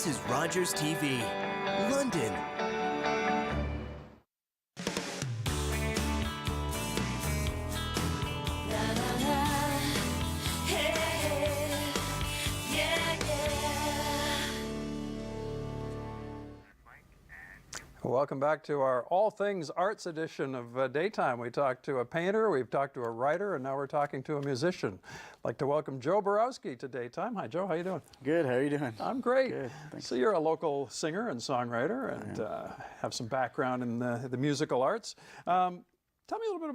This is Rogers TV, London. Welcome back to our All Things Arts edition of Daytime. We talked to a painter, we've talked to a writer, and now we're talking to a musician. I'd like to welcome Joe Borowsky to Daytime. Hi, Joe. How you doing? Good. How are you doing? I'm great. Good. Thanks. So you're a local singer and songwriter, and have some background in the musical arts. Tell me a little bit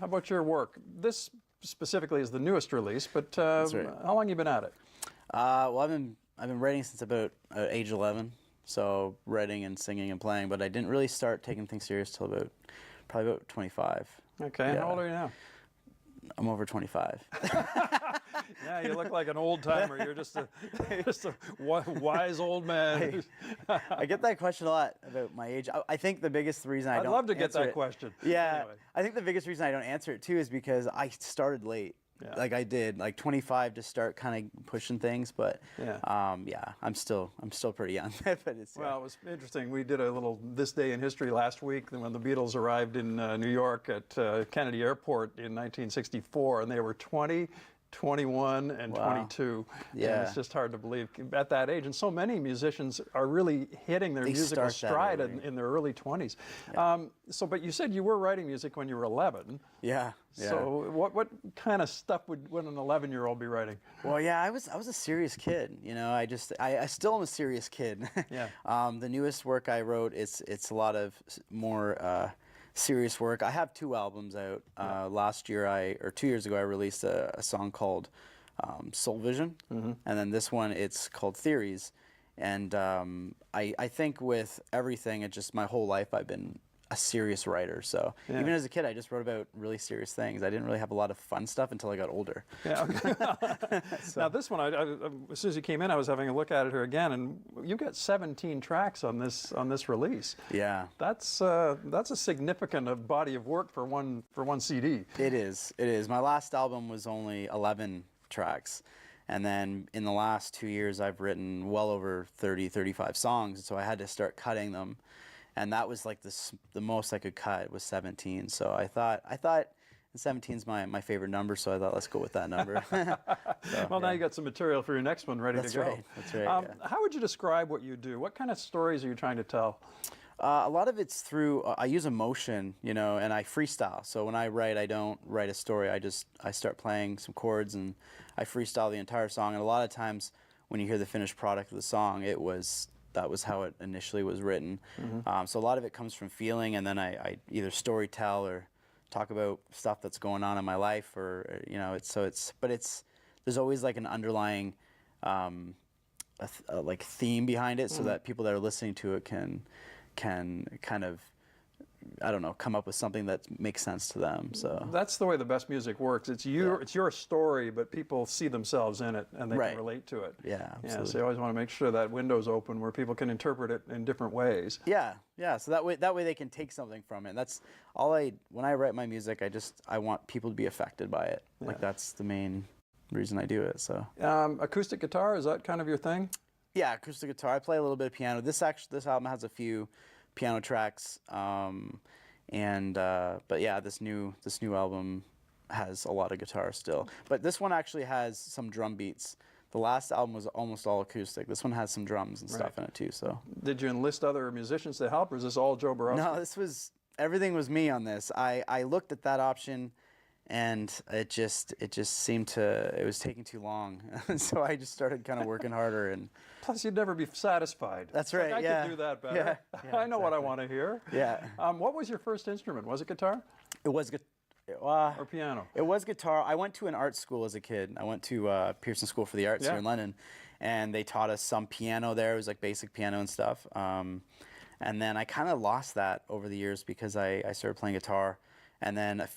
about your work. This specifically is the newest release, but That's right. How long have you been at it? Well, I've been writing since about age 11. So writing and singing and playing, but I didn't really start taking things serious till probably about 25. Okay. And how old are you now? I'm over 25. Yeah, you look like an old timer. You're just a wise old man. I get that question a lot about my age. I think the biggest reason I don't I'd love to get answer that it- question. Yeah, Anyway. I think the biggest reason I don't answer it too is because I started late. Yeah. Like I did, like 25 to start kind of pushing things, but Yeah. I'm still pretty young. But it's Well, it was interesting. We did a little This Day in History last week when the Beatles arrived in New York at Kennedy Airport in 1964, and they were 20, 21, and Wow. 22. Yeah. And it's just hard to believe at that age. And so many musicians are really hitting their They musical start that stride early. in their early 20s. But you said you were writing music when you were 11. yeah. So what kind of stuff would an 11-year-old be writing? Well, yeah, I was a serious kid. You know, I still am a serious kid. Yeah. The newest work I wrote, it's a lot of more serious work. I have 2 albums out. Last year, 2 years ago, I released a song called Soul Vision, and then this one, it's called Theories. And I think with everything, it just my whole life I've been a serious writer. So Yeah. even as a kid, I just wrote about really serious things. I didn't really have a lot of fun stuff until I got older. Yeah. Okay. Now this one, as soon as you came in, I was having a look at it here again, and you've got 17 tracks on this release. Yeah. That's a significant body of work for one CD. It is. It is. My last album was only 11 tracks. And then in the last 2 years, I've written well over 30, 35 songs. So I had to start cutting them. And that was like the most I could cut was 17. So I thought 17 is my favorite number. So I thought, let's go with that number. So, Well, now you got some material for your next one ready That's to go. right. That's right. Yeah. How would you describe what you do? What kind of stories are you trying to tell? A lot of it's through, I use emotion, you know, and I freestyle. So when I write, I don't write a story. I start playing some chords and I freestyle the entire song. And a lot of times when you hear the finished product of the song, that was how it initially was written. So a lot of it comes from feeling, and then I either story tell or talk about stuff that's going on in my life, or you know, there's always like an underlying like theme behind it, so that people that are listening to it can kind of, I don't know, come up with something that makes sense to them. So That's the way the best music works. It's your story, but people see themselves in it and they Right. can relate to it. Yeah, Yeah, absolutely. so you always want to make sure that window's open where people can interpret it in different ways. Yeah. So that way they can take something from it. And that's all when I write my music, I want people to be affected by it. Yeah. Like that's the main reason I do it. So Acoustic guitar, is that kind of your thing? yeah, acoustic guitar. I play a little bit of piano. This album has a few piano tracks. But yeah, this new album has a lot of guitar still. But this one actually has some drum beats. The last album was almost all acoustic. This one has some drums and stuff in it too. So Did you enlist other musicians to help, or is this all Joe Borowsky? no, everything was me on this. I looked at that option, and it just seemed it was taking too long. So I just started kind of working harder. And Plus, you'd never be satisfied. That's Like, right, I yeah. could do that better. Yeah, I know what I want to hear. yeah, What was your first instrument? Was it guitar it was good. or piano? It was guitar. I went to an art school as a kid. I went to Pearson School for the Arts Yeah. here in London, and they taught us some piano there. It was like basic piano and stuff. And then I kind of lost that over the years because I started playing guitar. And then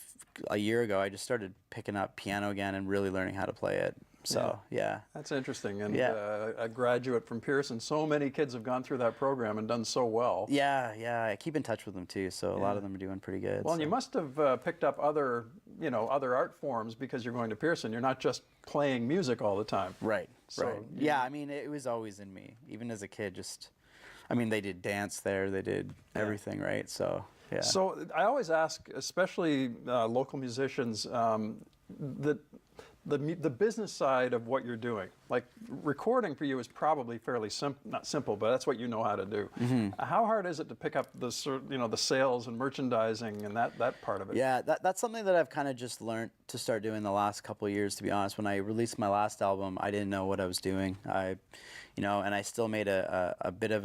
a year ago, I just started picking up piano again and really learning how to play it. So, yeah. That's interesting. And Yeah. a graduate from Pearson, so many kids have gone through that program and done so well. Yeah. I keep in touch with them too, so a lot of them are doing pretty good. Well, and so. you must have picked up other art forms because you're going to Pearson. You're not just playing music all the time. Right. So Right. Yeah, I mean, it was always in me, even as a kid. Just, I mean, they did dance there, they did everything, right? So, yeah. So I always ask, especially local musicians, the business side of what you're doing. Like recording for you is probably fairly not simple, but that's what you know how to do. How hard is it to pick up the the sales and merchandising and that part of it? Yeah, that's something that I've kind of just learned to start doing the last couple of years, to be honest. When I released my last album, I didn't know what I was doing. And I still made a bit of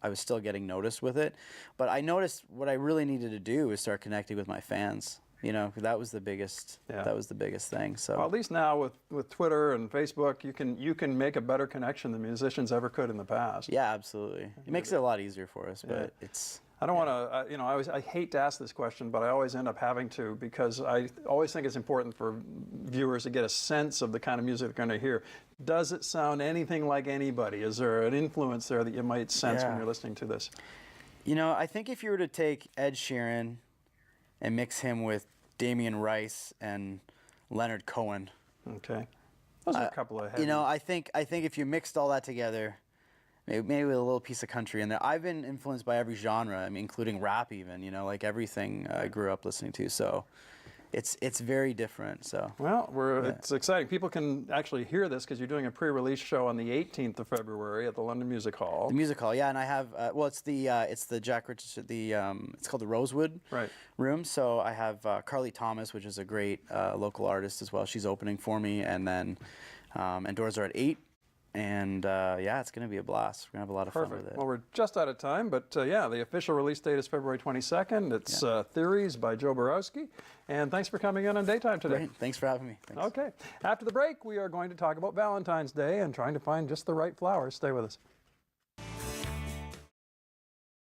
I was still getting noticed with it. But I noticed what I really needed to do was start connecting with my fans. That was the biggest. Yeah. That was the biggest thing. So well, at least now with Twitter and Facebook, you can make a better connection than musicians ever could in the past. yeah, absolutely. It makes it a lot easier for us. But it's. I don't want to. I hate to ask this question, but I always end up having to because I always think it's important for viewers to get a sense of the kind of music they're going to hear. Does it sound anything like anybody? Is there an influence there that you might sense when you're listening to this? I think if you were to take Ed Sheeran and mix him with Damien Rice and Leonard Cohen. Okay, those are a couple of heavy. I think if you mixed all that together, maybe with a little piece of country in there. I've been influenced by every genre. I mean, including rap, even. Like everything I grew up listening to. So it's very different. So well, it's exciting. People can actually hear this because you're doing a pre-release show on the 18th of February at the London Music Hall. The Music Hall, yeah, and I have it's the Jack Richardson, it's called the Rosewood Room. So I have Carly Thomas, which is a great local artist as well. She's opening for me, and then and doors are at 8. And it's going to be a blast. We're going to have a lot of fun with it. Well, we're just out of time, but the official release date is February 22nd. It's Theories by Joe Borowsky. And thanks for coming in on Daytime today. Great. Thanks for having me. Thanks. Okay. After the break, we are going to talk about Valentine's Day and trying to find just the right flowers. Stay with us.